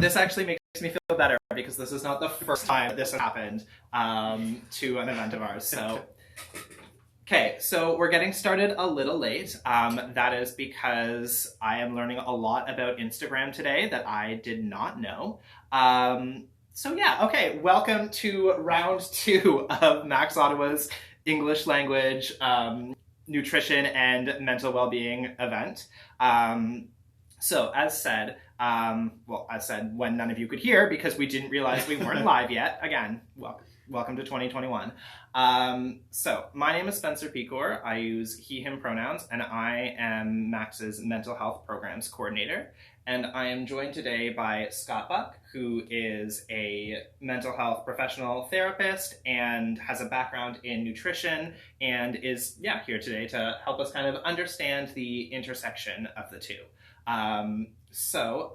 this actually makes me feel better because this is not the first time this has happened to an event of ours. So, okay, so we're getting started a little late. That is because I am learning a lot about Instagram today that I did not know. So yeah, okay, welcome to round 2 of Max Ottawa's English language nutrition and mental well-being event. So as said, when none of you could hear because we didn't realize we weren't live yet, again, welcome to 2021. So my name is Spencer Pecor. I use he, him pronouns, and I am Max's mental health programs coordinator. And I am joined today by Scott Buck, who is a mental health professional therapist and has a background in nutrition and is here today to help us kind of understand the intersection of the two. I'm now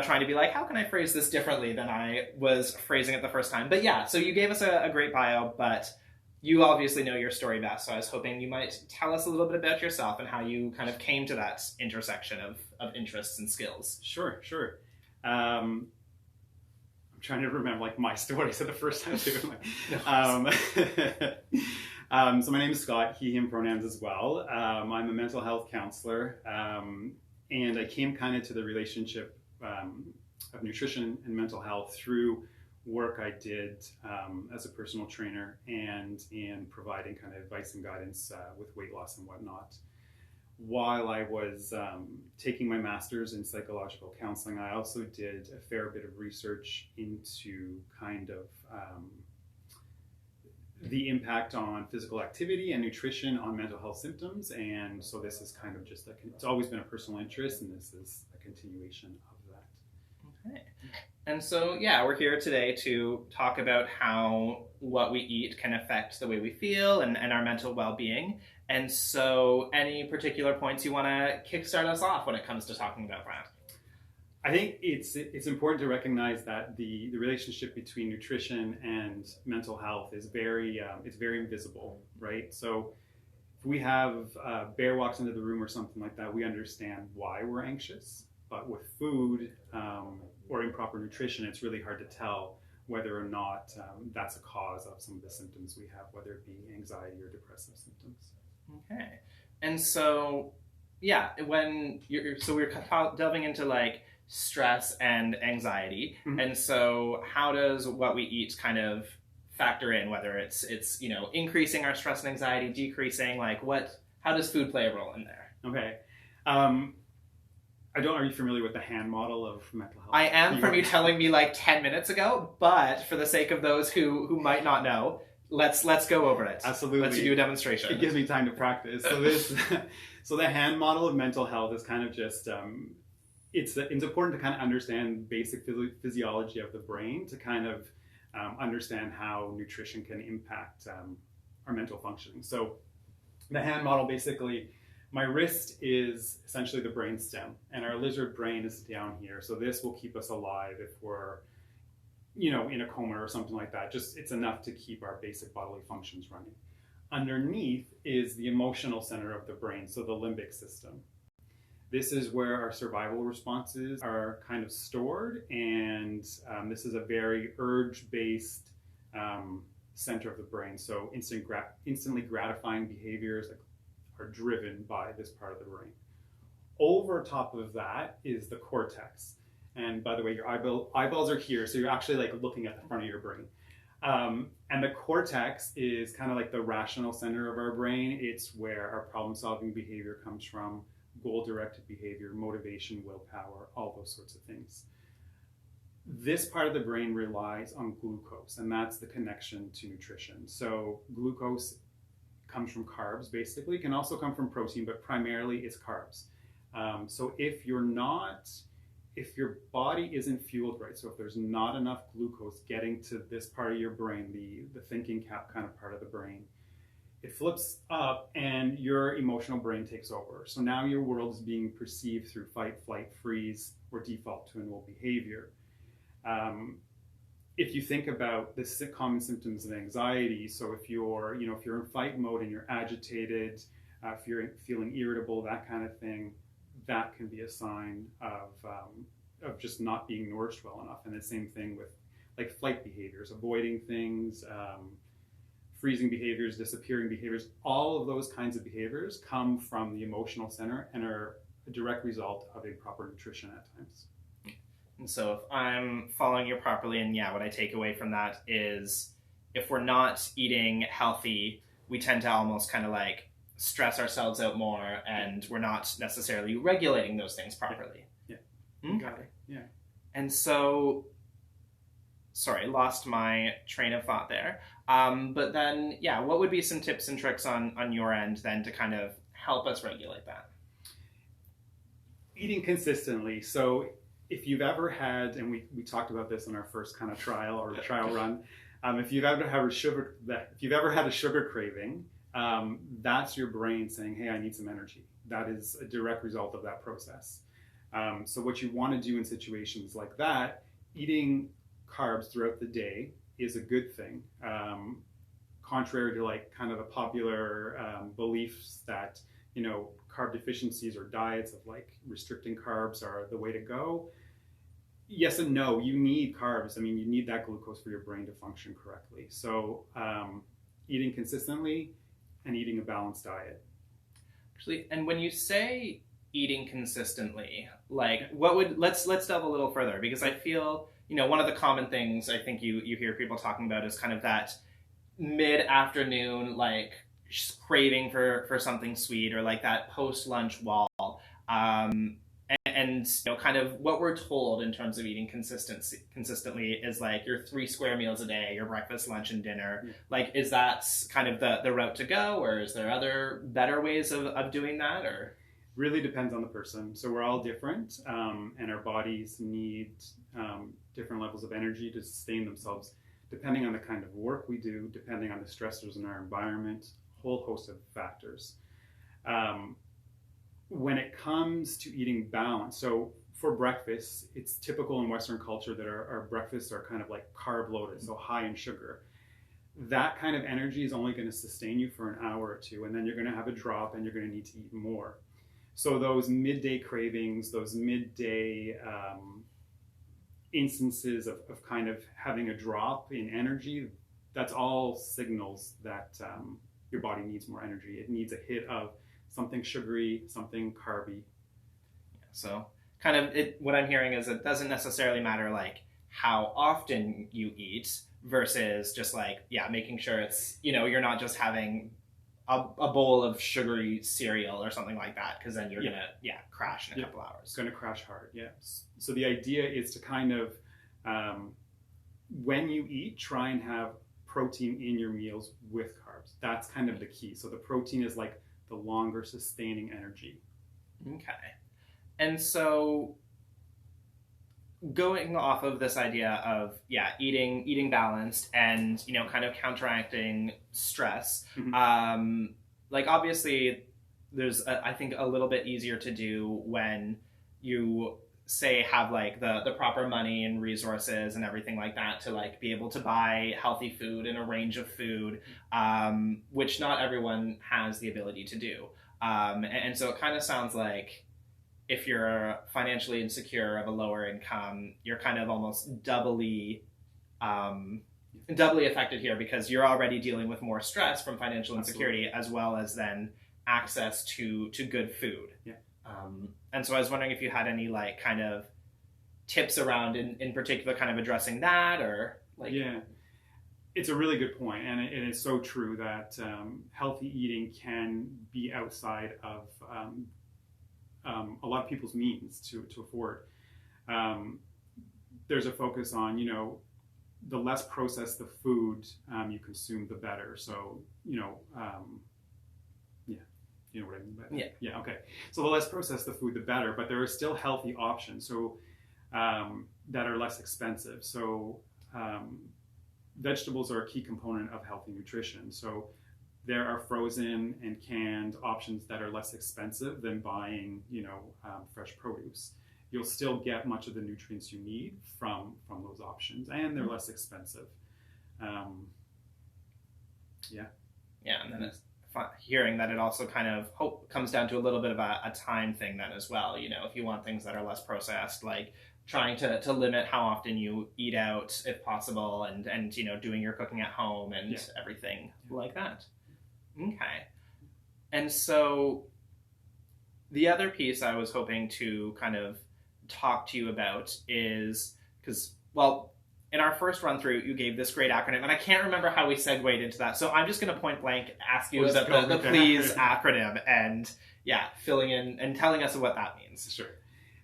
trying to be like, how can I phrase this differently than I was phrasing it the first time? But yeah, so you gave us a great bio, but you obviously know your story best, so I was hoping you might tell us a little bit about yourself and how you kind of came to that intersection of interests and skills. Sure. I'm trying to remember like my story, so the first time too. So my name is Scott, he, him pronouns as well. I'm a mental health counselor, and I came kind of to the relationship of nutrition and mental health through work I did as a personal trainer and in providing kind of advice and guidance with weight loss and whatnot. While I was taking my master's in psychological counseling, I also did a fair bit of research into kind of the impact on physical activity and nutrition on mental health symptoms. And so this is kind of just it's always been a personal interest, and this is a continuation of that. Okay. And so, we're here today to talk about how what we eat can affect the way we feel and our mental well-being. And so any particular points you want to kickstart us off when it comes to talking about that? I think it's important to recognize that the relationship between nutrition and mental health is very invisible, right? So if we have bear walks into the room or something like that, we understand why we're anxious. But with food or improper nutrition, it's really hard to tell whether or not that's a cause of some of the symptoms we have, whether it be anxiety or depressive symptoms. Okay. And so, when we're delving into like stress and anxiety. Mm-hmm. And so how does what we eat kind of factor in, whether it's increasing our stress and anxiety, decreasing, how does food play a role in there? Okay. Are you familiar with the hand model of mental health? I am, from you telling me like 10 minutes ago, but for the sake of those who might not know, let's go over it. Absolutely. Let's do a demonstration. It gives me time to practice. So the hand model of mental health is kind of just, it's important to kind of understand basic physiology of the brain to kind of understand how nutrition can impact our mental functioning. So the hand model, basically, my wrist is essentially the brain stem, and our lizard brain is down here. So this will keep us alive if we're, in a coma or something like that. Just it's enough to keep our basic bodily functions running. Underneath is the emotional center of the brain, so the limbic system. This is where our survival responses are kind of stored, and this is a very urge-based center of the brain. So instantly gratifying behaviors are driven by this part of the brain. Over top of that is the cortex. And by the way, your eyeballs are here, so you're actually like looking at the front of your brain. And the cortex is kind of like the rational center of our brain. It's where our problem-solving behavior comes from, goal-directed behavior, motivation, willpower, all those sorts of things. This part of the brain relies on glucose, and that's the connection to nutrition. So glucose comes from carbs, basically. It can also come from protein, but primarily it's carbs. So if your body isn't fueled right, so if there's not enough glucose getting to this part of your brain, the thinking cap kind of part of the brain, it flips up and your emotional brain takes over. So now your world is being perceived through fight, flight, freeze, or default to enroll behavior. If you think about the common symptoms of anxiety, so if you're in fight mode and you're agitated, if you're feeling irritable, that kind of thing, that can be a sign of just not being nourished well enough. And the same thing with like flight behaviors, avoiding things, freezing behaviors, disappearing behaviors. All of those kinds of behaviors come from the emotional center and are a direct result of improper nutrition at times. And so if I'm following you properly, and yeah, what I take away from that is if we're not eating healthy, we tend to almost kind of like stress ourselves out more, and we're not necessarily regulating those things properly. Yeah. Okay. Yeah. And so, sorry, lost my train of thought there. But then, yeah, what would be some tips and tricks on your end then to kind of help us regulate that? Eating consistently. So if you've ever had, and we talked about this in our first kind of trial run, if you've ever had a sugar craving, that's your brain saying, hey, I need some energy. That is a direct result of that process. So what you want to do in situations like that, eating carbs throughout the day is a good thing. Contrary to like kind of the popular beliefs that, you know, carb deficiencies or diets of like restricting carbs are the way to go. Yes and no, you need carbs. I mean, you need that glucose for your brain to function correctly. So eating consistently and eating a balanced diet. Actually, and when you say eating consistently, like what would, let's delve a little further, because I feel, you know, one of the common things I think you hear people talking about is kind of that mid-afternoon, like craving for something sweet, or like that post-lunch wall. And you know, kind of what we're told in terms of eating consistently is like your 3 square meals a day, your breakfast, lunch, and dinner. Yeah. Like, is that kind of the route to go, or is there other better ways of doing that? Or really depends on the person. So we're all different, and our bodies need different levels of energy to sustain themselves, depending on the kind of work we do, depending on the stressors in our environment, a whole host of factors. When it comes to eating balance, so for breakfast, it's typical in Western culture that our breakfasts are kind of like carb loaded, so high in sugar. That kind of energy is only going to sustain you for an hour or two, and then you're going to have a drop and you're going to need to eat more. So those midday cravings, those midday instances of kind of having a drop in energy, that's all signals that your body needs more energy. It needs a hit of something sugary, something carby. So kind of what I'm hearing is it doesn't necessarily matter like how often you eat versus just like, yeah, making sure it's, you know, you're not just having a bowl of sugary cereal or something like that, because then you're going to, crash in a couple hours. It's going to crash hard, So the idea is to kind of, when you eat, try and have protein in your meals with carbs. That's kind of the key. So the protein is like the longer sustaining energy. Okay. And so going off of this idea of eating balanced and, you know, kind of counteracting stress, like obviously there's I think a little bit easier to do when you say have like the proper money and resources and everything like that to like be able to buy healthy food and a range of food, which not everyone has the ability to do. And so it kind of sounds like if you're financially insecure of a lower income, you're kind of almost doubly affected here, because you're already dealing with more stress from financial insecurity, as well as then access to good food. And so I was wondering if you had any like kind of tips around in particular kind of addressing that, or like... Yeah, it's a really good point, and it is so true that healthy eating can be outside of a lot of people's means to afford. There's a focus on, you know, the less processed the food you consume, the better. So, you know, you know what I mean by that? Yeah, okay. So the less processed the food, the better, but there are still healthy options, so that are less expensive. So vegetables are a key component of healthy nutrition. So there are frozen and canned options that are less expensive than buying, you know, fresh produce. You'll still get much of the nutrients you need from those options, and they're less expensive. And then hearing that it also kind of comes down to a little bit of a time thing then as well. If you want things that are less processed, like trying to limit how often you eat out if possible, and doing your cooking at home and everything like that. Okay. And so the other piece I was hoping to kind of talk to you about is, because, well, in our first run through, you gave this great acronym, and I can't remember how we segued into that. So I'm just going to point blank ask you about the PLEASE acronym, and filling in and telling us what that means. Sure.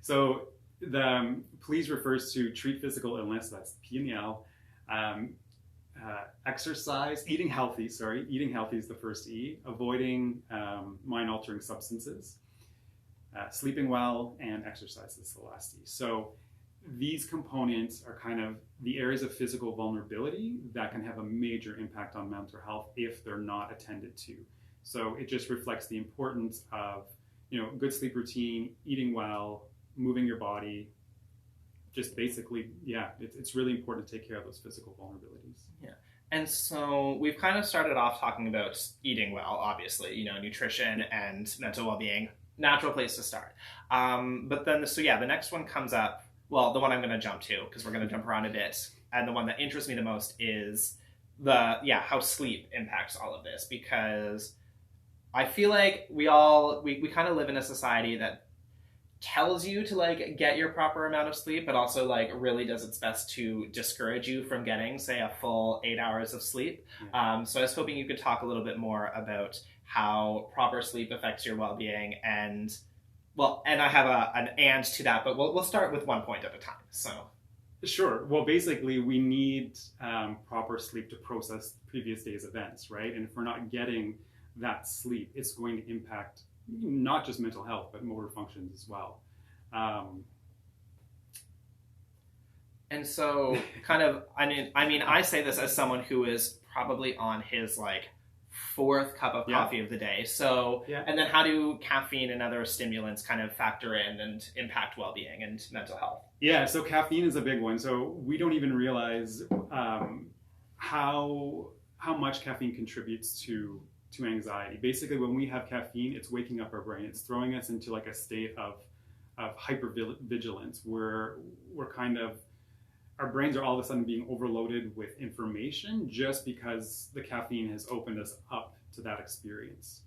So the PLEASE refers to treat physical illness, that's P and the L, exercise, eating healthy is the first E, avoiding mind-altering substances, sleeping well, and exercise is the last E. So these components are kind of the areas of physical vulnerability that can have a major impact on mental health if they're not attended to. So it just reflects the importance of, good sleep routine, eating well, moving your body. Just basically, it's really important to take care of those physical vulnerabilities. Yeah. And so we've kind of started off talking about eating well, obviously, nutrition and mental well-being, natural place to start. But then, the next one comes up. Well, the one I'm going to jump to, because we're going to jump around a bit, and the one that interests me the most is how sleep impacts all of this, because I feel like we kind of live in a society that tells you to get your proper amount of sleep, but also really does its best to discourage you from getting, say, a full 8 hours of sleep. So I was hoping you could talk a little bit more about how proper sleep affects your well-being, and I have an and to that, but we'll start with one point at a time. So, sure. Well, basically, we need proper sleep to process the previous day's events, right? And if we're not getting that sleep, it's going to impact not just mental health, but motor functions as well. And so, I say this as someone who is probably on his fourth cup of coffee of the day. So, and then how do caffeine and other stimulants kind of factor in and impact well-being and mental health? Yeah, so caffeine is a big one. So we don't even realize how much caffeine contributes to anxiety. Basically, when we have caffeine, it's waking up our brain. It's throwing us into a state of hypervigilance, where we're our brains are all of a sudden being overloaded with information just because the caffeine has opened us up to that experience.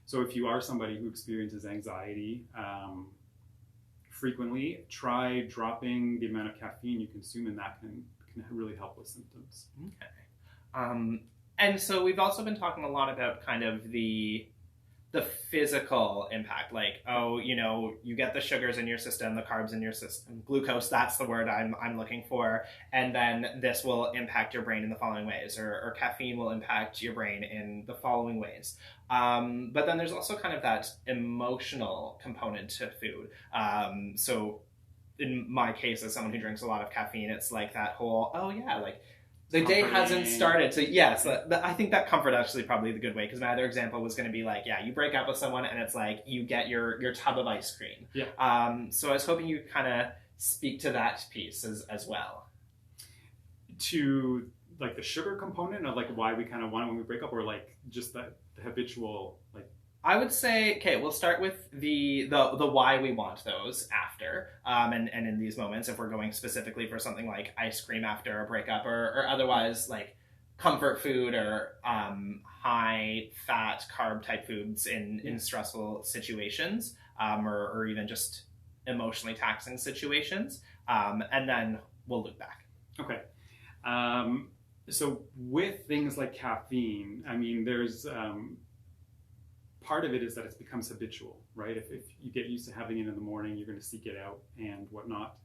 So if you are somebody who experiences anxiety frequently, try dropping the amount of caffeine you consume, and that can really help with symptoms. Okay. And so we've also been talking a lot about kind of the physical impact, you get the sugars in your system, the carbs in your system, glucose, that's the word I'm looking for, and then this will impact your brain in the following ways, or caffeine will impact your brain in the following ways. But then there's also kind of that emotional component to food. So in my case, as someone who drinks a lot of caffeine, it's that whole, the day hasn't started. So yes, I think that comfort actually probably the good way, because my other example was going to be you break up with someone and it's you get your tub of ice cream. Yeah. So I was hoping you kind of speak to that piece as well. To the sugar component of why we kind of want it when we break up, or just the habitual I would say, okay, we'll start with the why we want those after, and in these moments, if we're going specifically for something like ice cream after a breakup, or otherwise comfort food or high fat carb type foods in stressful situations, or even just emotionally taxing situations, and then we'll loop back. Okay. So with things like caffeine, there's part of it is that it becomes habitual, right? If you get used to having it in the morning, you're going to seek it out and whatnot.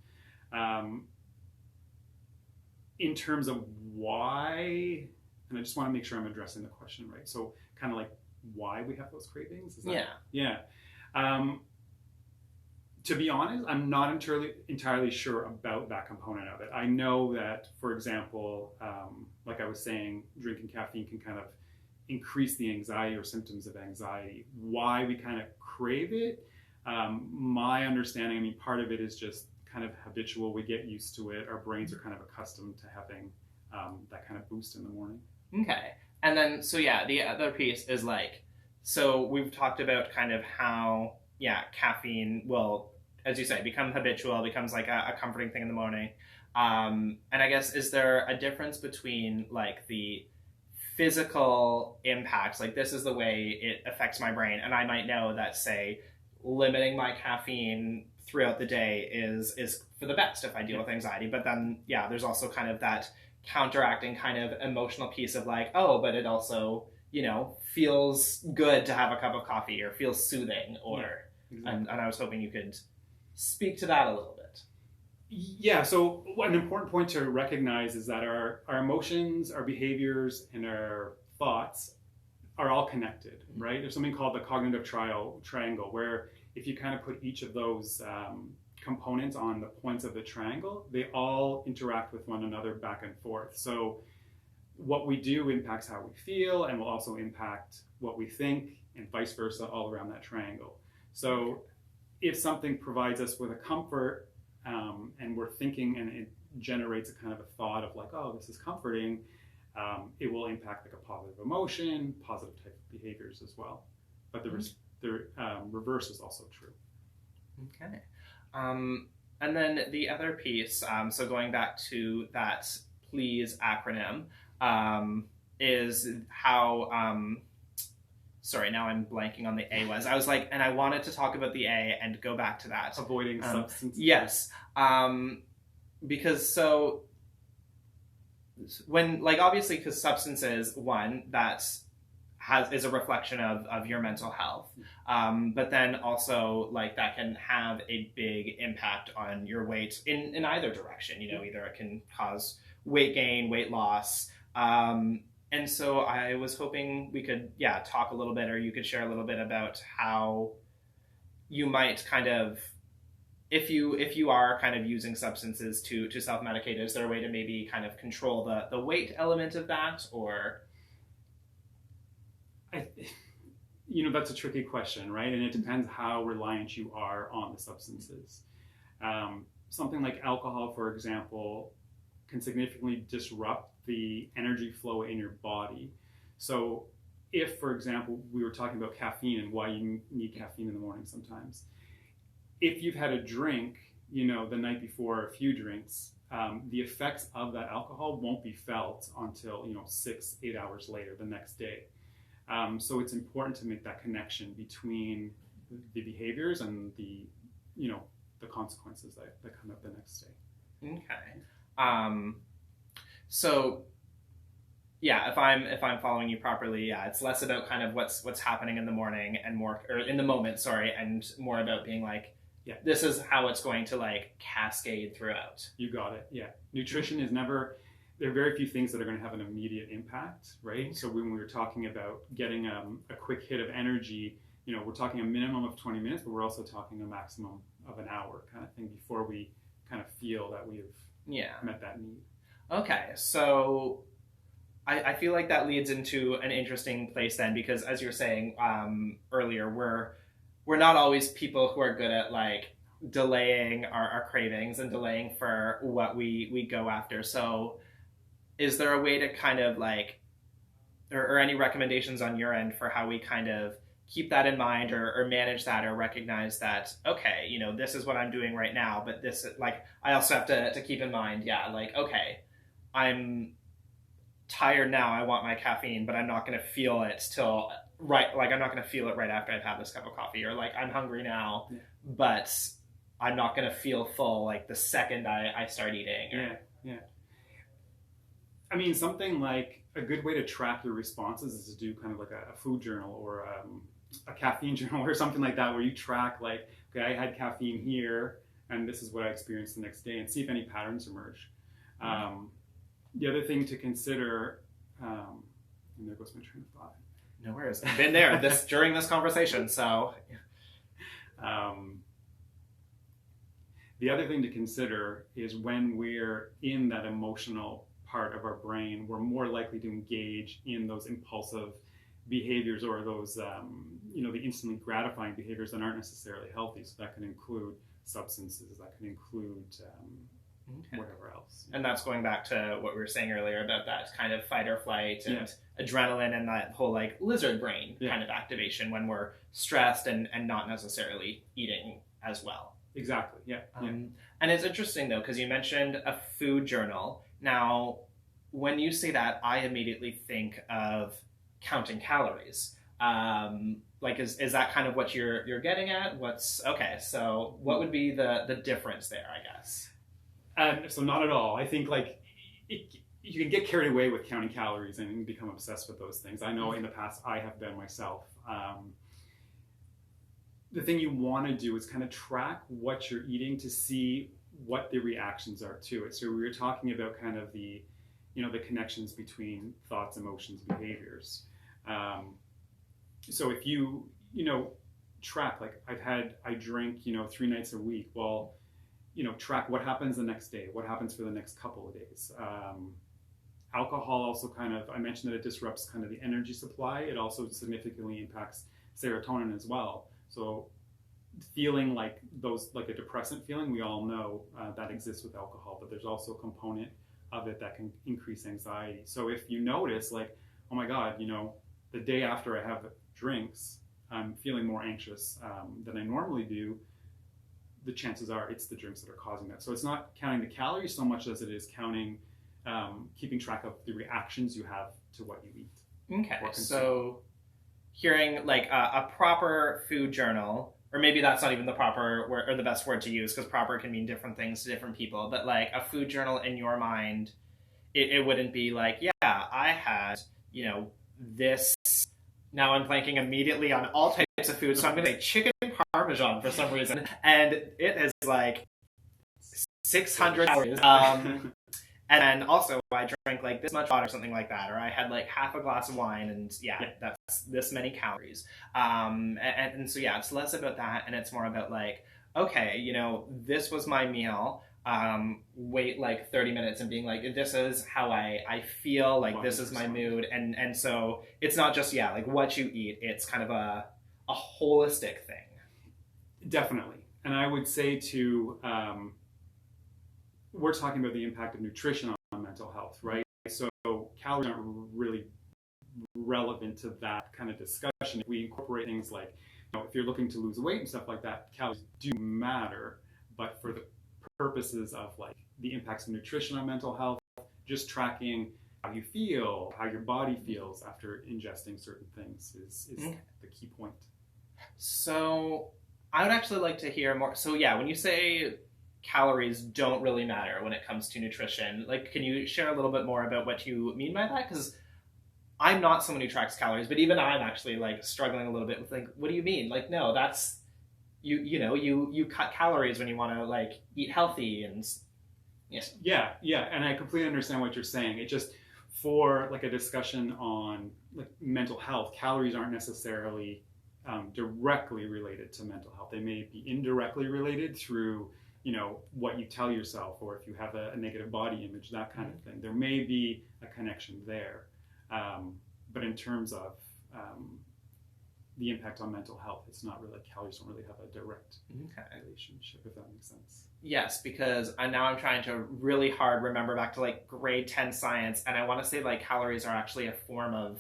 In terms of why, and I just want to make sure I'm addressing the question right. So kind of why we have those cravings? Is that, yeah. To be honest, I'm not entirely sure about that component of it. I know that, for example, like I was saying, drinking caffeine can kind of increase the anxiety or symptoms of anxiety. Why we kind of crave it, my understanding, part of it is just kind of habitual. We get used to it. Our brains are kind of accustomed to having that kind of boost in the morning. Okay. And then, the other piece is so we've talked about kind of how, yeah, caffeine will, as you say, become habitual, becomes like a comforting thing in the morning. And I guess, is there a difference between like the physical impacts, like this is the way it affects my brain, and I might know that, say, limiting my caffeine throughout the day is for the best if I deal with anxiety. But then, yeah, there's also kind of that counteracting kind of emotional piece of like, oh, but it also, feels good to have a cup of coffee or feels soothing, or exactly. and I was hoping you could speak to that a little bit. Yeah, so an important point to recognize is that our emotions, our behaviors, and our thoughts are all connected, right? There's something called the cognitive triangle, where if you kind of put each of those components on the points of the triangle, they all interact with one another back and forth. So what we do impacts how we feel, and will also impact what we think, and vice versa, all around that triangle. So if something provides us with a comfort, and we're thinking, and it generates a kind of a thought of like, oh, this is comforting, it will impact like a positive emotion, positive type of behaviors as well. But the reverse is also true. Okay. And then the other piece, so going back to that PLEASE acronym, is how, sorry, now I'm blanking on the A was. I was like, and I wanted to talk about the A and go back to that. Avoiding substances. Yes. Because so when, like, obviously, because substances, one, that is a reflection of your mental health. But then also, like, that can have a big impact on your weight in either direction. Either it can cause weight gain, weight loss. And so I was hoping we could, talk a little bit, or you could share a little bit about how you might kind of, if you are kind of using substances to self-medicate, is there a way to maybe kind of control the weight element of that, or? That's a tricky question, right? And it depends how reliant you are on the substances. Something like alcohol, for example, can significantly disrupt the energy flow in your body. So if, for example, we were talking about caffeine and why you need caffeine in the morning sometimes, if you've had a drink, the night before, a few drinks, the effects of that alcohol won't be felt until, 6-8 hours later, the next day. So it's important to make that connection between the behaviors and the consequences that come up the next day. Okay. So yeah, if I'm following you properly, it's less about kind of what's happening in the morning and more, or in the moment, sorry, and more about being like, this is how it's going to like cascade throughout. You got it. Yeah. Nutrition is never, there are very few things that are going to have an immediate impact, right? So when we were talking about getting a quick hit of energy, we're talking a minimum of 20 minutes, but we're also talking a maximum of an hour kind of thing before we kind of feel that we have met that need. Okay. So I feel like that leads into an interesting place then, because as you were saying earlier, we're not always people who are good at like delaying our cravings and delaying for what we go after. So is there a way to kind of like, or any recommendations on your end for how we kind of keep that in mind, or manage that, or recognize that, okay, this is what I'm doing right now, but this, like, I also have to keep in mind, like, okay, I'm tired now, I want my caffeine, but I'm not going to feel it till I'm not going to feel it right after I've had this cup of coffee, or like, I'm hungry now, but I'm not going to feel full like the second I start eating. Yeah. I mean, something like a good way to track your responses is to do kind of like a food journal, or a caffeine journal, or something like that, where you track like, okay, I had caffeine here, and this is what I experienced the next day, and see if any patterns emerge. The other thing to consider, and there goes my train of thought. No worries. I've been there during this conversation, so. The other thing to consider is when we're in that emotional part of our brain, we're more likely to engage in those impulsive behaviors, or those, the instantly gratifying behaviors that aren't necessarily healthy. So that can include substances, that can include whatever else. And that's going back to what we were saying earlier about that kind of fight or flight and adrenaline and that whole like lizard brain kind of activation when we're stressed and not necessarily eating as well. Exactly. Yeah. And it's interesting though, because you mentioned a food journal. Now, when you say that, I immediately think of counting calories. Like, is that kind of what you're getting at? So what would be the difference there, I guess? So not at all. I think like you can get carried away with counting calories and become obsessed with those things. I know in the past I have been myself. The thing you want to do is kind of track what you're eating to see what the reactions are to it. So we were talking about kind of the connections between thoughts, emotions, behaviors. So if you track, like I drink 3 nights a week. Well, track what happens the next day, what happens for the next couple of days. Alcohol also I mentioned that it disrupts kind of the energy supply. It also significantly impacts serotonin as well. So feeling like a depressant feeling, we all know that exists with alcohol, but there's also a component of it that can increase anxiety. So if you notice like, oh my God, the day after I have drinks, I'm feeling more anxious than I normally do, the chances are it's the drinks that are causing that. So it's not counting the calories so much as it is counting, keeping track of the reactions you have to what you eat. Okay, so hearing like a proper food journal, or maybe that's not even the proper word or the best word to use because proper can mean different things to different people, but like a food journal in your mind, it wouldn't be like, yeah, I had, this. Now I'm blanking immediately on all types of food, so I'm going to say chicken parmesan for some reason, and it is like 600 calories. And then also I drank like this much water or something like that, or I had like half a glass of wine, and that's this many calories. And so it's less about that, and it's more about like, okay, this was my meal. Wait like 30 minutes and being like, this is how I feel, like 100%. This is my mood, and so it's not just like what you eat, it's kind of a holistic thing. Definitely. And I would say too, we're talking about the impact of nutrition on mental health, right? So calories aren't really relevant to that kind of discussion. If we incorporate things like, if you're looking to lose weight and stuff like that, calories do matter, but for the purposes of like the impacts of nutrition on mental health, just tracking how you feel, how your body feels after ingesting certain things is the key point. So I would actually like to hear more. So when you say calories don't really matter when it comes to nutrition, like, can you share a little bit more about what you mean by that? Because I'm not someone who tracks calories, but even I'm actually like struggling a little bit with like, what do you mean? Like, no, that's you cut calories when you want to like eat healthy and and I completely understand what you're saying. It just, for like a discussion on like mental health, calories aren't necessarily directly related to mental health. They may be indirectly related through what you tell yourself, or if you have a negative body image, that kind of thing. There may be a connection there, but in terms of the impact on mental health, it's not really, calories don't really have a direct relationship, if that makes sense. Yes, because now I'm trying to really hard remember back to like grade 10 science, and I want to say like calories are actually a form of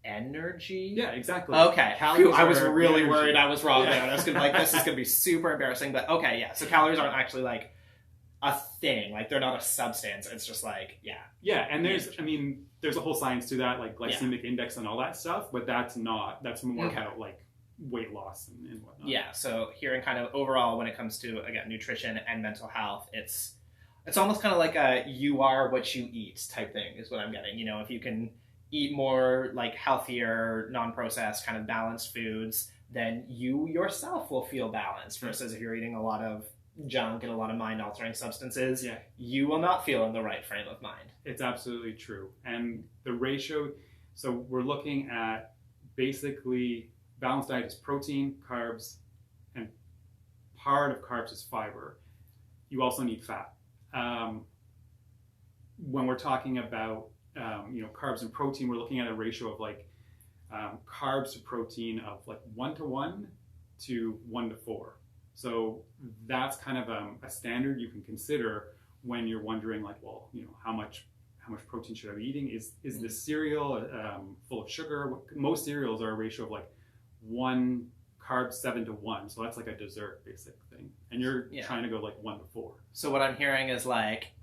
energy. Yeah, exactly. Okay. Phew, I was really worried I was wrong there. I was gonna be like, this is gonna be super embarrassing, but okay, so calories aren't actually like a thing. Like, they're not a substance. It's just like, and there's a whole science to that, like glycemic index and all that stuff, but that's more about like weight loss and whatnot. Yeah, so hearing kind of overall when it comes to, again, nutrition and mental health, it's almost kind of like a you are what you eat type thing is what I'm getting. If you can eat more like healthier, non-processed, kind of balanced foods, then you yourself will feel balanced, versus if you're eating a lot of junk and a lot of mind-altering substances, you will not feel in the right frame of mind. It's absolutely true. And the ratio, so we're looking at basically balanced diet is protein, carbs, and part of carbs is fiber. You also need fat. When we're talking about carbs and protein, we're looking at a ratio of like carbs to protein of like 1:1 to 1:4. So that's kind of a standard you can consider when you're wondering like, well, how much protein should I be eating? Is this cereal full of sugar? Most cereals are a ratio of like 1 carb 7 to 1, so that's like a dessert basic thing, and you're trying to go like 1 to 4. So what I'm hearing is like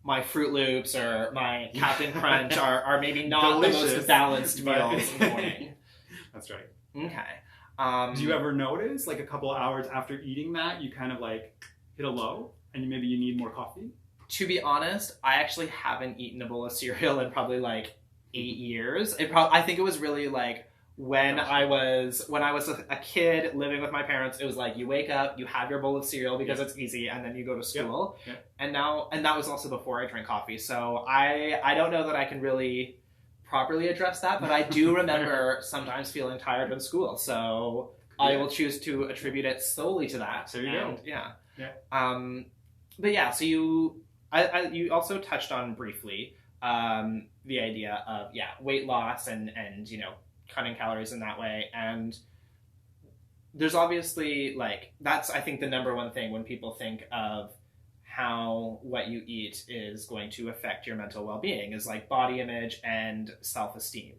my Fruit Loops or my Captain Crunch are maybe not the most balanced meals in the morning. That's right. Okay. Do you ever notice like a couple of hours after eating that you kind of like hit a low and maybe you need more coffee? To be honest, I actually haven't eaten a bowl of cereal in probably like 8 years. I think it was really like when I was a kid living with my parents, it was like you wake up, you have your bowl of cereal because it's easy, and then you go to school. Yep. And that was also before I drank coffee. So I don't know that I can really properly address that, but I do remember sometimes feeling tired in school. So I will choose to attribute it solely to that. There you go. Yeah. Yeah. But so you also touched on briefly the idea of weight loss and cutting calories in that way, and there's obviously like that's I think the number one thing when people think of how what you eat is going to affect your mental well-being is like body image and self-esteem.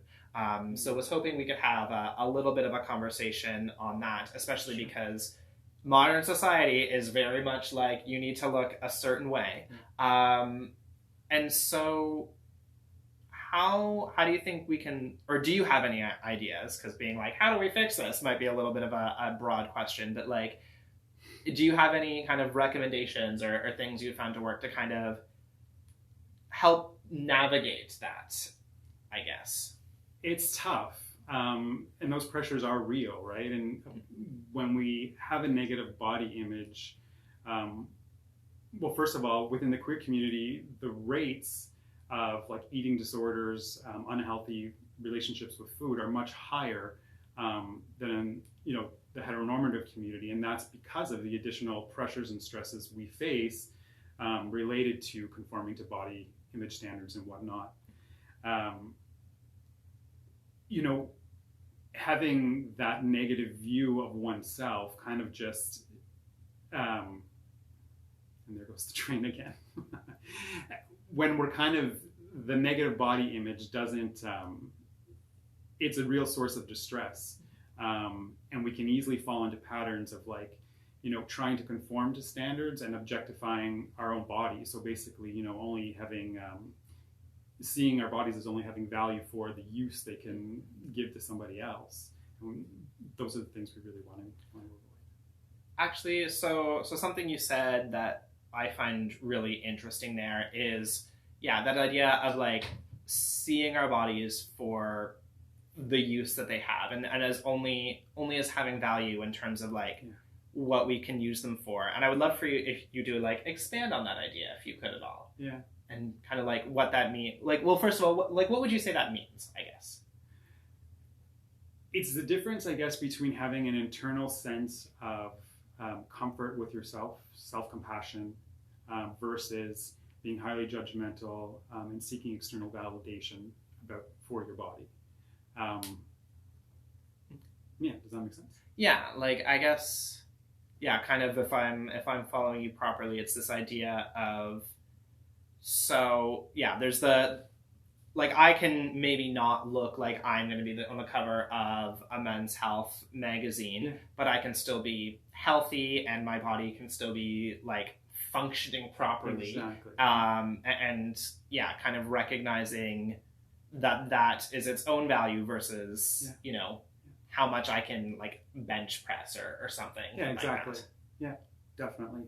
So I was hoping we could have a little bit of a conversation on that, especially because modern society is very much like you need to look a certain way. And so how do you think we can, or do you have any ideas? Because being like, how do we fix this might be a little bit of a broad question, but like, do you have any kind of recommendations or things you found to work to kind of help navigate that, I guess? It's tough. And those pressures are real, right? And when we have a negative body image, well, first of all, within the queer community, the rates of like eating disorders, unhealthy relationships with food are much higher than the heteronormative community, and that's because of the additional pressures and stresses we face related to conforming to body image standards and whatnot. Having that negative view of oneself kind of just, and there goes the train again. When we're kind of, the negative body image doesn't, it's a real source of distress. And we can easily fall into patterns of like, trying to conform to standards and objectifying our own body. So basically, only having, seeing our bodies as only having value for the use they can give to somebody else. And those are the things we really want to avoid. Actually, so something you said that I find really interesting there is, that idea of like seeing our bodies for the use that they have and as only as having value in terms of like what we can use them for. And I would love for you if you do like expand on that idea if you could at all. Yeah. And kind of like what that means. Like, well, first of all, what would you say that means, I guess? It's the difference, I guess, between having an internal sense of comfort with yourself, self-compassion, versus being highly judgmental and seeking external validation for your body. Does that make sense? Yeah, like I guess, kind of if I'm following you properly, it's this idea of, there's the, like I can maybe not look like I'm going to be on the cover of a Men's Health magazine, but I can still be healthy and my body can still be like functioning properly. Exactly. And kind of recognizing that is its own value versus, how much I can like bench press or something. Yeah, exactly. Like that. Yeah, definitely.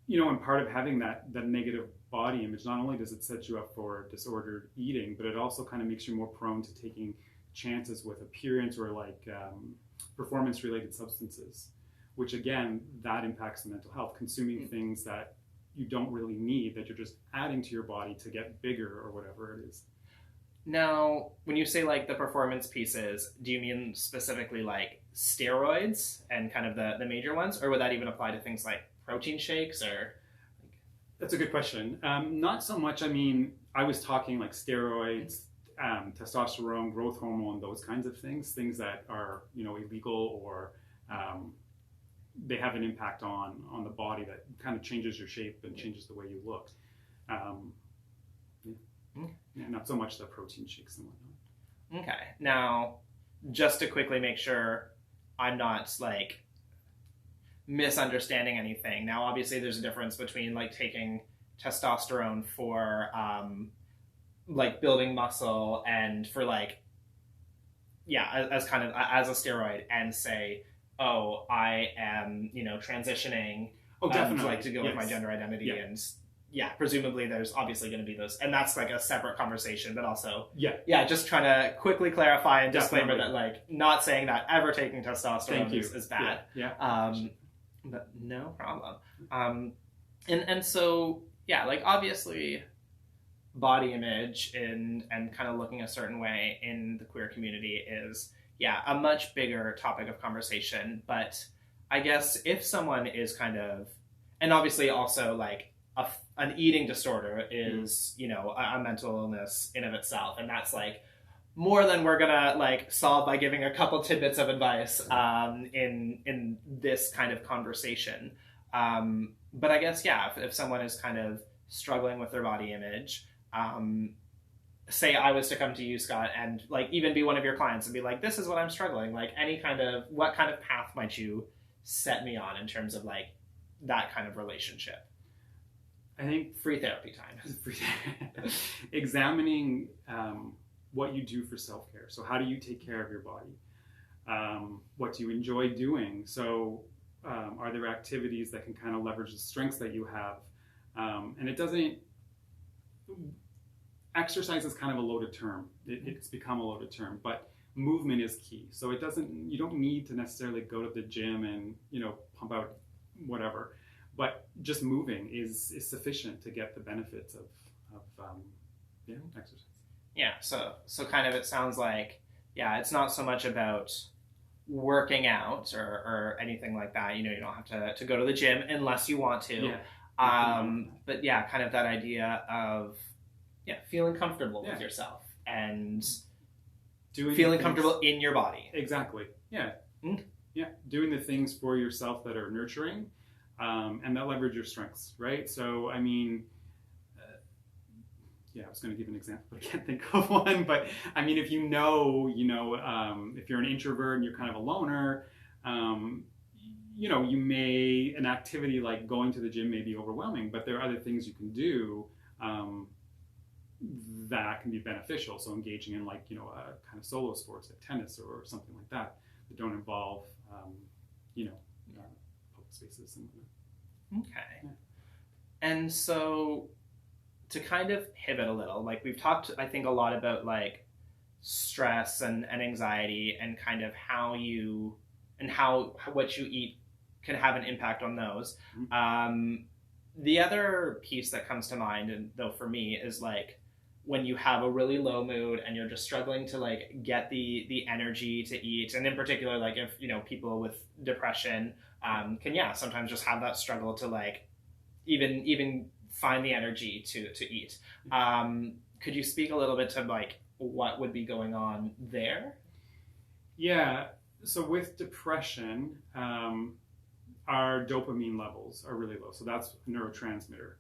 And part of having that negative body image, not only does it set you up for disordered eating, but it also kind of makes you more prone to taking chances with appearance or like performance-related substances, which again, that impacts the mental health, consuming things that you don't really need, that you're just adding to your body to get bigger or whatever it is. Now, when you say like the performance pieces, do you mean specifically like steroids and kind of the major ones, or would that even apply to things like protein shakes or? That's a good question. Not so much. I mean, I was talking like steroids, testosterone, growth hormone, those kinds of things that are, illegal or they have an impact on the body that kind of changes your shape and changes the way you look. Yeah, not so much the protein shakes and whatnot. Okay. Now, just to quickly make sure I'm not like misunderstanding anything. Now, obviously, there's a difference between like taking testosterone for like building muscle and for like, yeah, as kind of as a steroid, and say, oh, I am, transitioning. Oh, definitely. Like to go with my gender identity and. Yeah, presumably there's obviously going to be those, and that's like a separate conversation, but also, just trying to quickly clarify and disclaimer that like not saying that ever taking testosterone is bad. But no problem. And so, like obviously body image and kind of looking a certain way in the queer community is, a much bigger topic of conversation. But I guess if someone is kind of, and obviously also like, an eating disorder is, a mental illness in of itself. And that's like more than we're gonna like solve by giving a couple tidbits of advice in this kind of conversation. But I guess, if someone is kind of struggling with their body image, say I was to come to you, Scott, and like even be one of your clients and be like, this is what I'm struggling, like what kind of path might you set me on in terms of like that kind of relationship? I think free therapy time. Examining what you do for self-care. So how do you take care of your body? What do you enjoy doing? So are there activities that can kind of leverage the strengths that you have? And it doesn't, exercise is kind of a loaded term. It's become a loaded term, but movement is key. So you don't need to necessarily go to the gym and, pump out whatever. But just moving is sufficient to get the benefits of exercise. Yeah, so kind of it sounds like, it's not so much about working out or anything like that. You don't have to go to the gym unless you want to. But kind of that idea of feeling comfortable with yourself and feeling comfortable in your body. Exactly. Yeah. Yeah. Doing the things for yourself that are nurturing. And that leverage your strengths, right? So, I mean, I was going to give an example, but I can't think of one. But I mean, if if you're an introvert and you're kind of a loner, an activity like going to the gym may be overwhelming, but there are other things you can do that can be beneficial. So engaging in like, a kind of solo sports like tennis or something like that don't involve, public spaces and whatnot. Okay. Yeah. And so to kind of pivot a little, like we've talked, I think, a lot about like stress and anxiety and kind of how what you eat can have an impact on those. Mm-hmm. The other piece that comes to mind, and though for me, is like when you have a really low mood and you're just struggling to like get the energy to eat, and in particular, like if people with depression can sometimes just have that struggle to like even find the energy to eat. Could you speak a little bit to like what would be going on there? Yeah. So with depression, our dopamine levels are really low. So that's a neurotransmitter.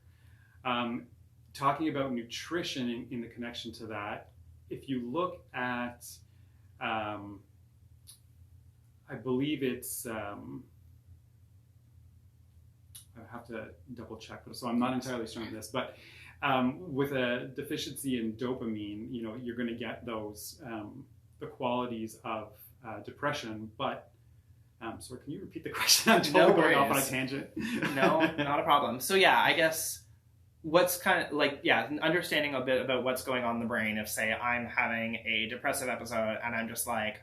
Talking about nutrition in the connection to that, if you look at, I believe it's, I have to double check, so I'm not entirely sure on this, but with a deficiency in dopamine, you're going to get those, the qualities of depression, but sorry, can you repeat the question? I'm totally going off on a tangent. No, not a problem. So I guess what's kind of like, understanding a bit about what's going on in the brain. If say I'm having a depressive episode and I'm just like,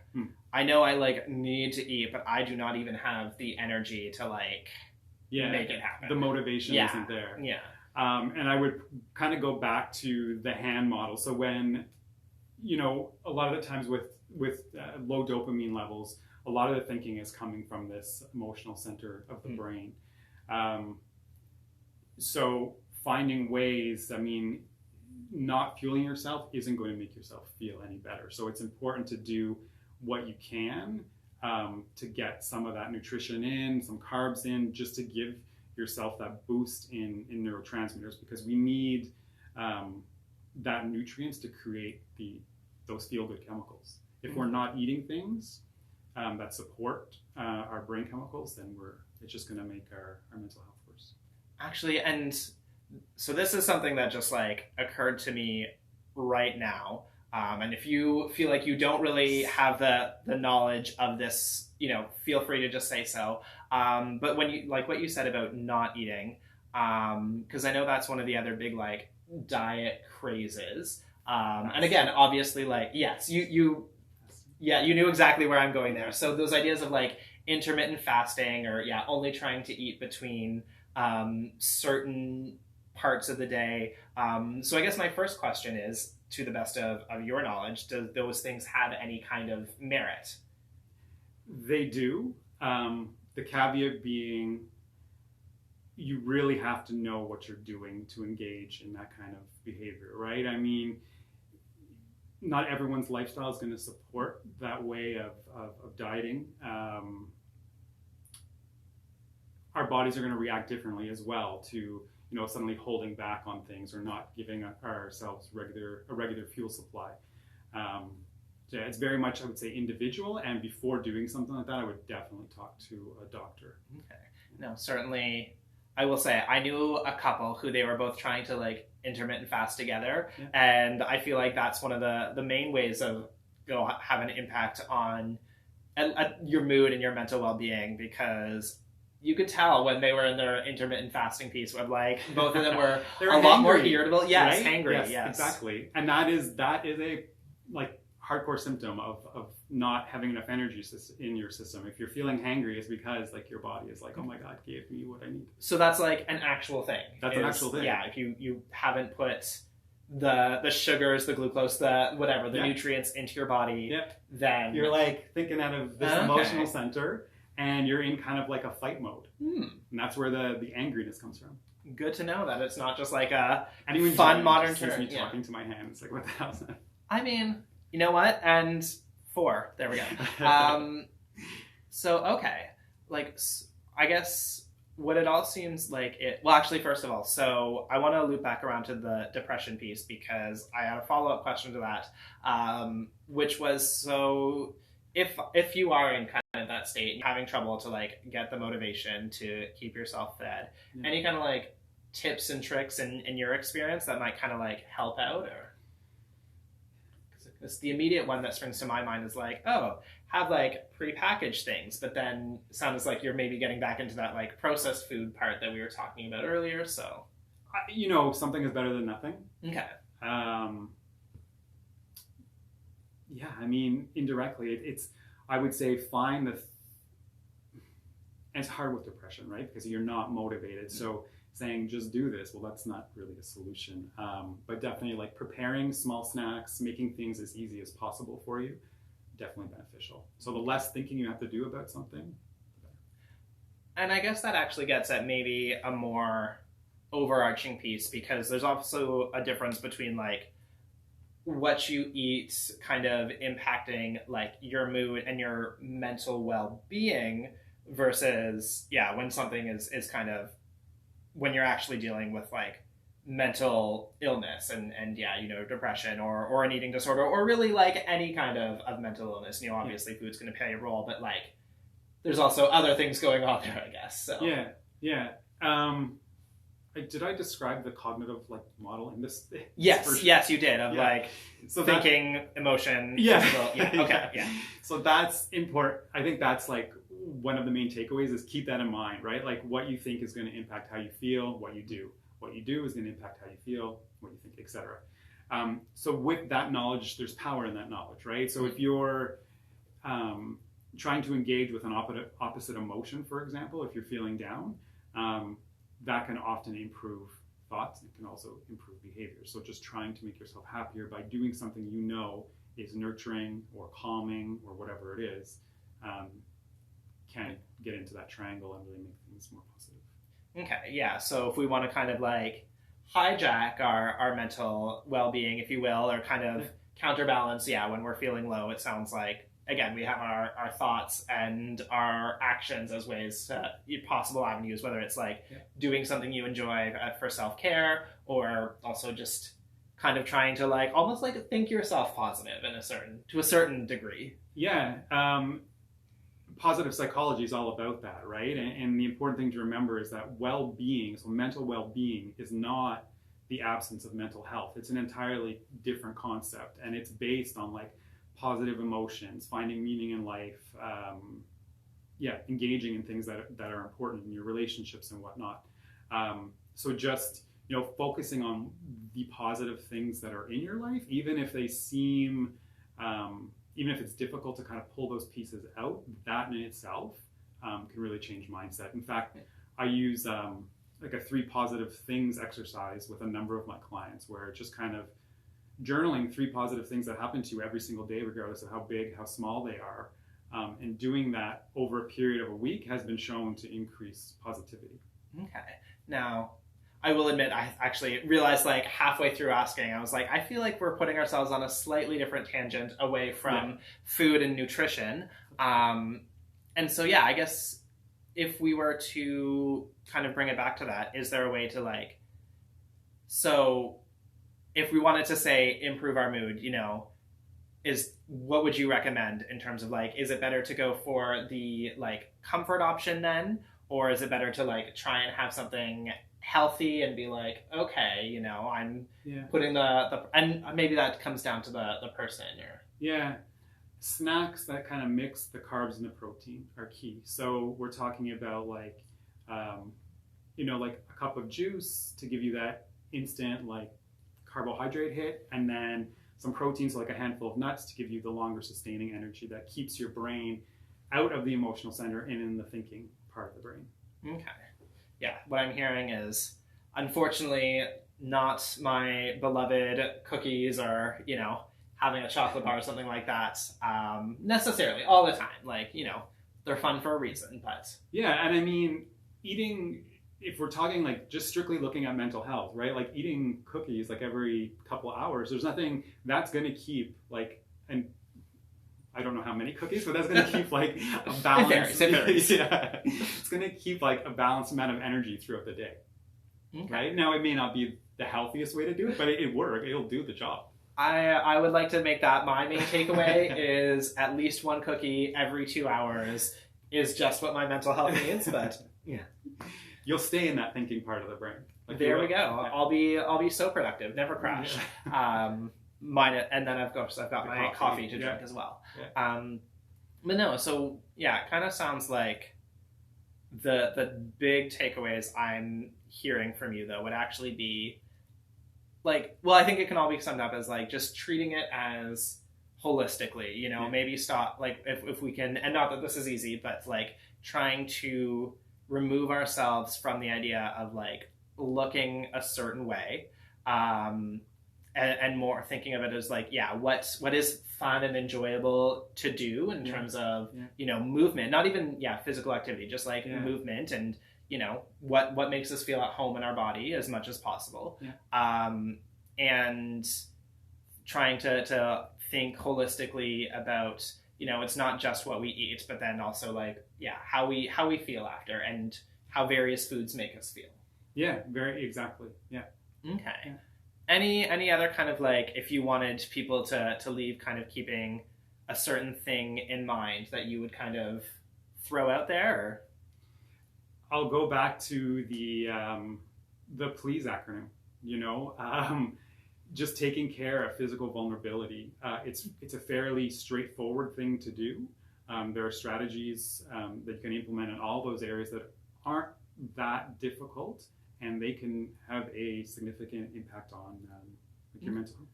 I know I like need to eat, but I do not even have the energy to like make it happen. The motivation isn't there. Yeah. And I would kind of go back to the hand model. So when, a lot of the times with low dopamine levels, a lot of the thinking is coming from this emotional center of the brain. So finding ways, not fueling yourself isn't going to make yourself feel any better. So it's important to do what you can to get some of that nutrition in, some carbs in, just to give yourself that boost in neurotransmitters, because we need that nutrients to create those feel-good chemicals. If we're not eating things that support our brain chemicals, then it's just going to make our mental health worse. Actually, and so this is something that just like occurred to me right now. And if you feel like you don't really have the knowledge of this, feel free to just say so. But when you, like what you said about not eating, because I know that's one of the other big like diet crazes. And again, obviously, like, yes, you knew exactly where I'm going there. So those ideas of like intermittent fasting, or only trying to eat between certain parts of the day. So I guess my first question is, to the best of your knowledge, do those things have any kind of merit? They do. The caveat being, you really have to know what you're doing to engage in that kind of behavior, right? I mean, not everyone's lifestyle is going to support that way of dieting. Our bodies are going to react differently as well to suddenly holding back on things or not giving ourselves a regular fuel supply. It's very much, I would say, individual. And before doing something like that, I would definitely talk to a doctor. Okay. No, certainly. I will say I knew a couple who they were both trying to like intermittent fast together, and I feel like that's one of the main ways of have an impact on your mood and your mental well-being, because you could tell when they were in their intermittent fasting piece where like both of them were a lot more irritable. Yes, right? Hangry. Yes, exactly. And that is a like hardcore symptom of not having enough energy in your system. If you're feeling hangry, it's because like your body is like, oh my God, gave me what I need. So that's like an actual thing. That's an actual thing. Yeah, if you haven't put the sugars, the glucose, the whatever, the nutrients into your body, then you're like thinking out of this emotional center. And you're in kind of like a fight mode. And that's where the angriness comes from. Good to know that it's not just like a Anyone fun modern term. Me talking to my hands, like, what the hell is that? I mean, you know what? And 4. There we go. So, okay. Like, I guess what it all seems like well, actually, first of all, so I want to loop back around to the depression piece, because I had a follow-up question to that, which was, so if you are in kind of that state and having trouble to like get the motivation to keep yourself fed, any kind of like tips and tricks in your experience that might kind of like help out? Or because the immediate one that springs to my mind is like, have like prepackaged things, but then it sounds like you're maybe getting back into that like processed food part that we were talking about earlier. So something is better than nothing. Okay. Yeah, I mean, indirectly, it's, I would say, find and it's hard with depression, right? Because you're not motivated. So saying just do this, well, that's not really a solution. But definitely like preparing small snacks, making things as easy as possible for you, definitely beneficial. So the less thinking you have to do about something, the better. And I guess that actually gets at maybe a more overarching piece, because there's also a difference between like what you eat kind of impacting like your mood and your mental well-being versus when something is kind of when you're actually dealing with like mental illness and depression or an eating disorder, or really like any kind of mental illness. Obviously food's going to play a role, but like there's also other things going on there, I guess. So did I describe the cognitive like model in this? Yes, you did. Of like thinking, emotion. Physical, okay. So that's important. I think that's like one of the main takeaways is keep that in mind, right? Like what you think is going to impact how you feel, what you do. What you do is going to impact how you feel, what you think, etc. So with that knowledge, there's power in that knowledge, right? So if you're trying to engage with an opposite emotion, for example, if you're feeling down, that can often improve thoughts. It can also improve behavior. So just trying to make yourself happier by doing something is nurturing or calming or whatever it is, can get into that triangle and really make things more positive. Okay, yeah. So if we want to kind of like hijack our mental well-being, if you will, or kind of counterbalance, when we're feeling low, it sounds like again, we have our thoughts and our actions as ways to possible avenues, whether it's like doing something you enjoy for self-care, or also just kind of trying to like almost like think yourself positive to a certain degree. Positive psychology is all about that, right? And the important thing to remember is that well-being, so mental well-being, is not the absence of mental health. It's an entirely different concept, and it's based on like positive emotions, finding meaning in life, engaging in things that are important in your relationships and whatnot. So just, focusing on the positive things that are in your life, even if they seem, even if it's difficult to kind of pull those pieces out, that in itself can really change mindset. In fact, I use like a 3 positive things exercise with a number of my clients, where just kind of journaling 3 positive things that happen to you every single day, regardless of how big, how small they are. And doing that over a period of a week has been shown to increase positivity. Okay. Now, I will admit, I actually realized like halfway through asking, I was like, I feel like we're putting ourselves on a slightly different tangent away from food and nutrition. And so, I guess if we were to kind of bring it back to that, is there a way to like, so if we wanted to say improve our mood, what would you recommend in terms of like, is it better to go for the like comfort option then? Or is it better to like try and have something healthy and be like, okay, I'm putting the and maybe that comes down to the person snacks that kind of mix the carbs and the protein are key. So we're talking about like like a cup of juice to give you that instant like carbohydrate hit, and then some protein, so like a handful of nuts to give you the longer sustaining energy that keeps your brain out of the emotional center and in the thinking part of the brain. Okay. Yeah, what I'm hearing is, unfortunately, not my beloved cookies or, having a chocolate bar or something like that, necessarily all the time. Like, they're fun for a reason, but... Yeah, and I mean, eating, if we're talking like just strictly looking at mental health, right? Like eating cookies like every couple of hours, there's nothing that's going to keep like, and I don't know how many cookies, but that's going to keep like a balance. It varies. Yeah, it's going to keep like a balanced amount of energy throughout the day. Okay. Right now, it may not be the healthiest way to do it, but it works. It'll do the job. I would like to make that my main takeaway is at least 1 cookie every 2 hours is just what my mental health needs. But you'll stay in that thinking part of the brain. Like there we go. Yeah. I'll be so productive. Never crash. And then of course I've got my coffee to drink as well. Yeah. But no, so it kind of sounds like the big takeaways I'm hearing from you though would actually be like, well, I think it can all be summed up as like just treating it as holistically, maybe stop like if we can, and not that this is easy, but like trying to remove ourselves from the idea of like looking a certain way, and more thinking of it as like, what is fun and enjoyable to do in terms of, movement, not even, physical activity, just like movement and, what makes us feel at home in our body as much as possible. And trying to think holistically about, it's not just what we eat, but then also like, how we feel after and how various foods make us feel. Yeah, very exactly. Yeah. Okay. Yeah. Any other kind of like, if you wanted people to leave kind of keeping a certain thing in mind that you would kind of throw out there? Or? I'll go back to the PLEASE acronym, just taking care of physical vulnerability. It's a fairly straightforward thing to do. There are strategies that you can implement in all those areas that aren't that difficult, and they can have a significant impact on your mental health.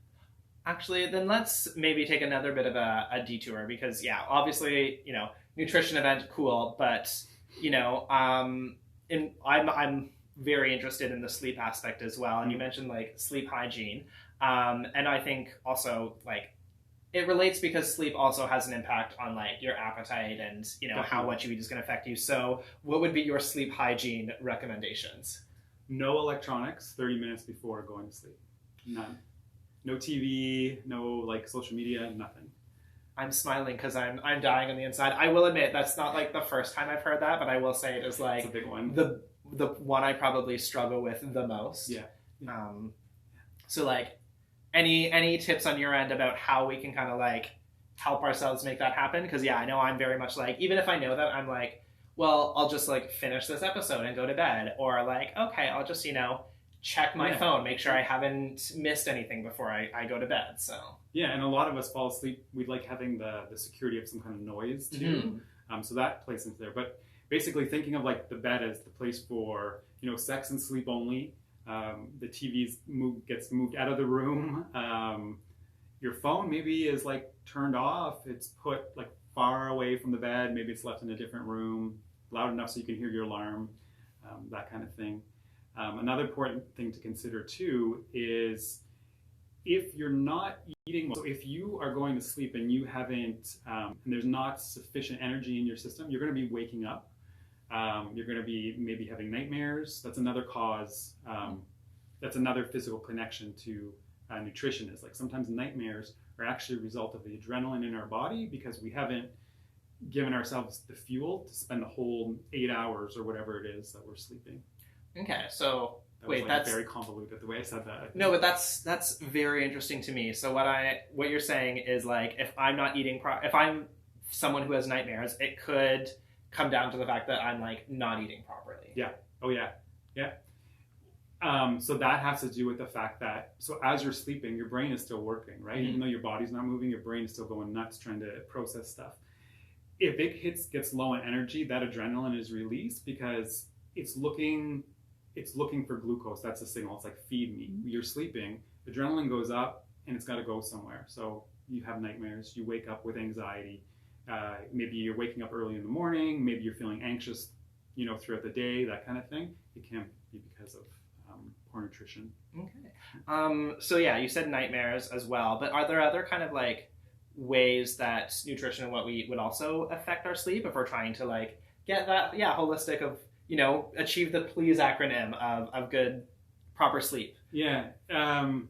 Actually, then let's maybe take another bit of a detour because, obviously, nutrition event, cool, but, I'm very interested in the sleep aspect as well. And you mentioned like sleep hygiene. And I think also like it relates because sleep also has an impact on like your appetite and, how what you eat is going to affect you. So what would be your sleep hygiene recommendations? No electronics 30 minutes before going to sleep. None. No TV, no like social media, nothing. I'm smiling because I'm dying on the inside. I will admit that's not like the first time I've heard that, but I will say it is like It's a big one. the one I probably struggle with the most. Yeah. So like any tips on your end about how we can kind of like help ourselves make that happen? Because yeah, I know I'm very much like, even if I know that, I'm like, well, I'll just like finish this episode and go to bed, or like, okay, I'll just, you know, check my phone, make sure I haven't missed anything before I go to bed. So yeah, and a lot of us fall asleep. We like having the security of some kind of noise too. So that plays into there. But basically, thinking of like the bed as the place for, you know, sex and sleep only. The TV gets moved out of the room. Your phone maybe is like turned off. It's put like far away from the bed. Maybe it's left in a different room, loud enough so you can hear your alarm, that kind of thing. Another important thing to consider too is if you're not eating well, so if you are going to sleep and you haven't, and there's not sufficient energy in your system, you're going to be waking up. You're going to be maybe having nightmares. That's another cause. That's another physical connection to nutrition. Is like sometimes nightmares are actually a result of the adrenaline in our body because we haven't given ourselves the fuel to spend the whole 8 hours or whatever it is that we're sleeping. Okay, so Wait, like that's very convoluted the way I said that. No, but that's very interesting to me. So what you're saying is like if I'm not eating if I'm someone who has nightmares, it could come down to the fact that I'm like not eating properly. Yeah. Oh yeah. Yeah. So that has to do with the fact that so as you're sleeping, your brain is still working, right? Even though your body's not moving, your brain is still going nuts trying to process stuff. If it gets low in energy, that adrenaline is released because it's looking for glucose. That's a signal. It's like feed me. You're sleeping, adrenaline goes up and it's got to go somewhere. So you have nightmares. You wake up with anxiety. Maybe you're waking up early in the morning. Maybe you're feeling anxious, you know, throughout the day. That kind of thing. It can be because of poor nutrition. Okay. So yeah, you said nightmares as well. But are there other kind of like ways that nutrition and what we would also affect our sleep if we're trying to like get that holistic of, you know, achieve the PLEASE acronym of good, proper sleep? Yeah. I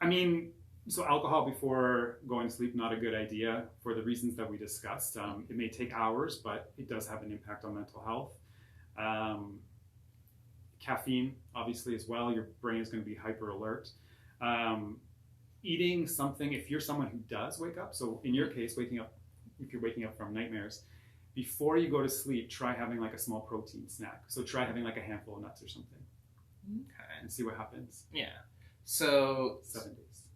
mean, so alcohol before going to sleep, not a good idea for the reasons that we discussed. It may take hours, but it does have an impact on mental health. Caffeine, obviously, as well. Your brain is going to be hyper alert. Eating something, if you're someone who does wake up, so in your case, if you're waking up from nightmares, before you go to sleep, try having like a small protein snack. So try having like a handful of nuts or something. Okay. And see what happens. Yeah. So 7 days.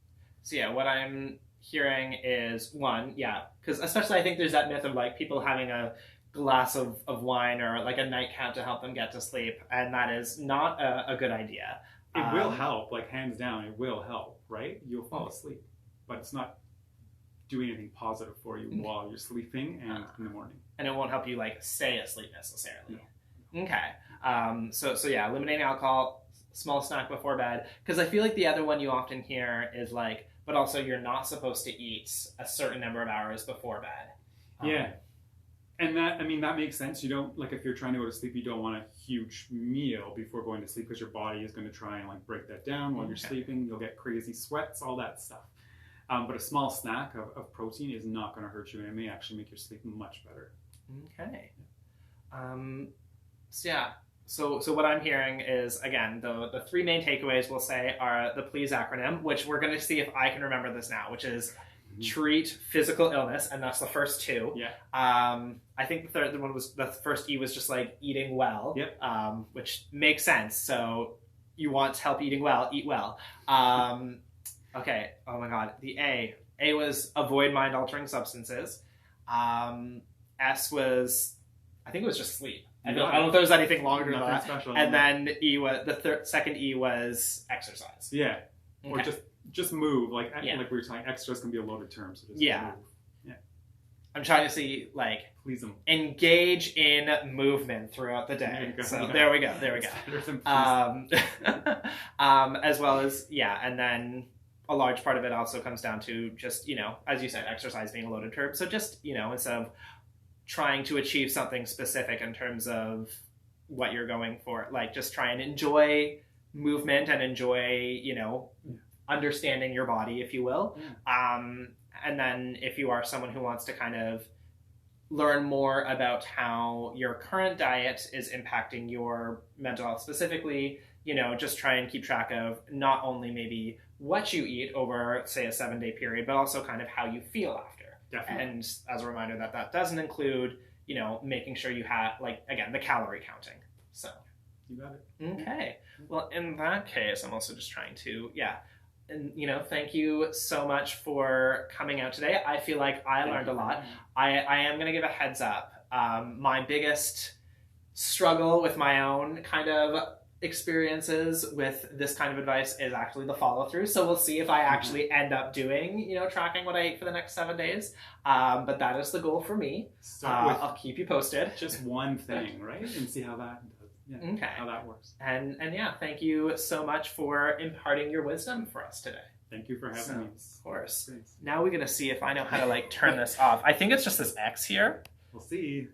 So yeah, what I'm hearing is because especially I think there's that myth of like people having a glass of wine or like a nightcap to help them get to sleep, and that is not a good idea. It will help, like hands down, it will help, right? You'll fall asleep, but it's not doing anything positive for you while you're sleeping and in the morning. And it won't help you like stay asleep necessarily. No. Okay. So yeah, eliminating alcohol, small snack before bed. Because I feel like the other one you often hear is like, but also you're not supposed to eat a certain number of hours before bed. Yeah. And that makes sense. You don't, like if you're trying to go to sleep, you don't want a huge meal before going to sleep because your body is going to try and like break that down while you're sleeping. You'll get crazy sweats, all that stuff. But a small snack of protein is not going to hurt you, and it may actually make your sleep much better. Okay. So what I'm hearing is, again, the three main takeaways we'll say are the PLEASE acronym, which we're going to see if I can remember this now, which is treat physical illness, and that's the first two. Yeah. I think the first E was just like eating well. Yep. Which makes sense. So you want to help eating well, eat well. Okay. Oh my God. The A was avoid mind-altering substances. S was, I think it was just sleep. I don't know if there was anything longer than that. Special, and then E was second E was exercise. Yeah. Okay. Or just move. Like we were talking, exercise can be a loaded term. So just move. Yeah. I'm trying to see please them. Engage in movement throughout the day. So there we go. As well as and then a large part of it also comes down to just, you know, as you said, exercise being a loaded term. So just, you know, instead of trying to achieve something specific in terms of what you're going for, like just try and enjoy movement and enjoy, you know, understanding your body, if you will. And then if you are someone who wants to kind of learn more about how your current diet is impacting your mental health specifically, just try and keep track of not only maybe what you eat over, say, a 7-day period, but also kind of how you feel after. Definitely. And as a reminder that doesn't include, making sure you have, again, the calorie counting. So. You got it. Okay. Well, in that case, I'm also just trying to, and thank you so much for coming out today. I feel like I learned a lot. I am going to give a heads up. My biggest struggle with my own kind of experiences with this kind of advice is actually the follow through. So we'll see if I actually end up doing, tracking what I eat for the next 7 days. But that is the goal for me. I'll keep you posted. Just one thing, right? And see how that how that works. And thank you so much for imparting your wisdom for us today. Thank you for having me. Of course. Thanks. Now we're going to see if I know how to turn this off. I think it's just this X here. We'll see.